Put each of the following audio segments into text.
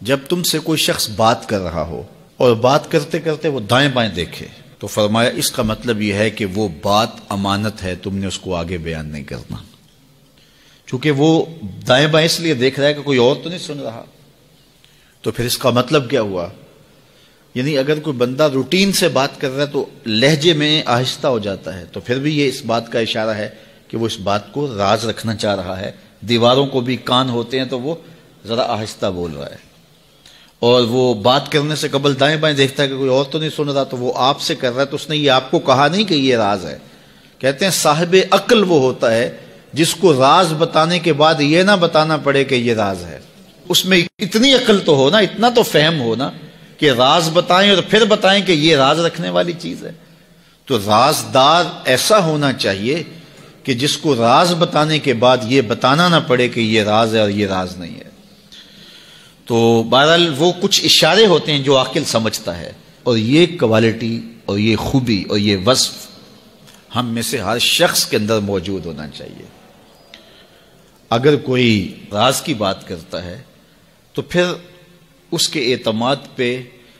جب تم سے کوئی شخص بات کر رہا ہو اور بات کرتے کرتے وہ دائیں بائیں دیکھے تو فرمایا اس کا مطلب یہ ہے کہ وہ بات امانت ہے، تم نے اس کو آگے بیان نہیں کرنا، چونکہ وہ دائیں بائیں اس لیے دیکھ رہا ہے کہ کوئی اور تو نہیں سن رہا۔ تو پھر اس کا مطلب کیا ہوا؟ یعنی اگر کوئی بندہ روٹین سے بات کر رہا ہے تو لہجے میں آہستہ ہو جاتا ہے، تو پھر بھی یہ اس بات کا اشارہ ہے کہ وہ اس بات کو راز رکھنا چاہ رہا ہے۔ دیواروں کو بھی کان ہوتے ہیں تو وہ ذرا آہستہ بول رہا ہے، اور وہ بات کرنے سے قبل دائیں بائیں دیکھتا ہے کہ کوئی اور تو نہیں سن رہا، تو وہ آپ سے کر رہا ہے، تو اس نے یہ آپ کو کہا نہیں کہ یہ راز ہے۔ کہتے ہیں صاحب عقل وہ ہوتا ہے جس کو راز بتانے کے بعد یہ نہ بتانا پڑے کہ یہ راز ہے۔ اس میں اتنی عقل تو ہو نا، اتنا تو فہم ہو نا کہ راز بتائیں اور پھر بتائیں کہ یہ راز رکھنے والی چیز ہے۔ تو رازدار ایسا ہونا چاہیے کہ جس کو راز بتانے کے بعد یہ بتانا نہ پڑے کہ یہ راز ہے اور یہ راز نہیں ہے۔ تو بہرحال وہ کچھ اشارے ہوتے ہیں جو عاقل سمجھتا ہے، اور یہ کوالٹی اور یہ خوبی اور یہ وصف ہم میں سے ہر شخص کے اندر موجود ہونا چاہیے۔ اگر کوئی راز کی بات کرتا ہے تو پھر اس کے اعتماد پہ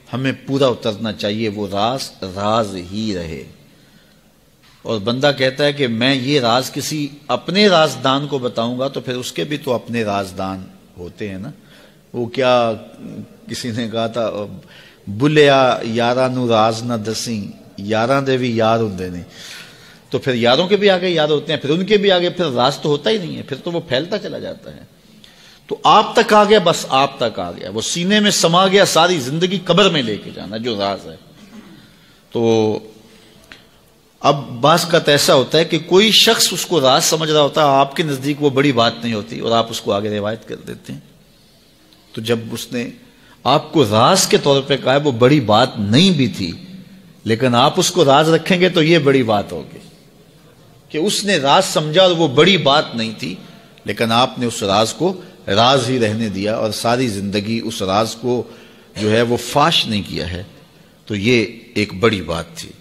ہمیں پورا اترنا چاہیے، وہ راز راز ہی رہے۔ اور بندہ کہتا ہے کہ میں یہ راز کسی اپنے رازدان کو بتاؤں گا، تو پھر اس کے بھی تو اپنے رازدان ہوتے ہیں نا۔ وہ کیا کسی نے کہا تھا، بلیا یاراں نو راز نہ دسیں، یاراں دے بھی یار ہوندے نے۔ تو پھر یاروں کے بھی آگے یار ہوتے ہیں، پھر ان کے بھی آگے پھر راز تو ہوتا ہی نہیں ہے، پھر تو وہ پھیلتا چلا جاتا ہے۔ تو آپ تک آ گیا، بس آپ تک آ گیا، وہ سینے میں سما گیا، ساری زندگی قبر میں لے کے جانا جو راز ہے۔ تو اب بعض کا ایسا ہوتا ہے کہ کوئی شخص اس کو راز سمجھ رہا ہوتا ہے، آپ کے نزدیک وہ بڑی بات نہیں ہوتی، اور آپ اس کو آگے روایت کر دیتے ہیں۔ تو جب اس نے آپ کو راز کے طور پہ کہا ہے، وہ بڑی بات نہیں بھی تھی، لیکن آپ اس کو راز رکھیں گے تو یہ بڑی بات ہوگی کہ اس نے راز سمجھا اور وہ بڑی بات نہیں تھی، لیکن آپ نے اس راز کو راز ہی رہنے دیا اور ساری زندگی اس راز کو جو ہے وہ فاش نہیں کیا ہے، تو یہ ایک بڑی بات تھی۔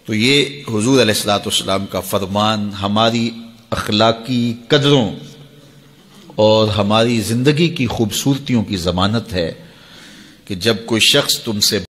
تو یہ حضور علیہ الصلوۃ والسلام کا فرمان ہماری اخلاقی قدروں اور ہماری زندگی کی خوبصورتیوں کی ضمانت ہے کہ جب کوئی شخص تم سے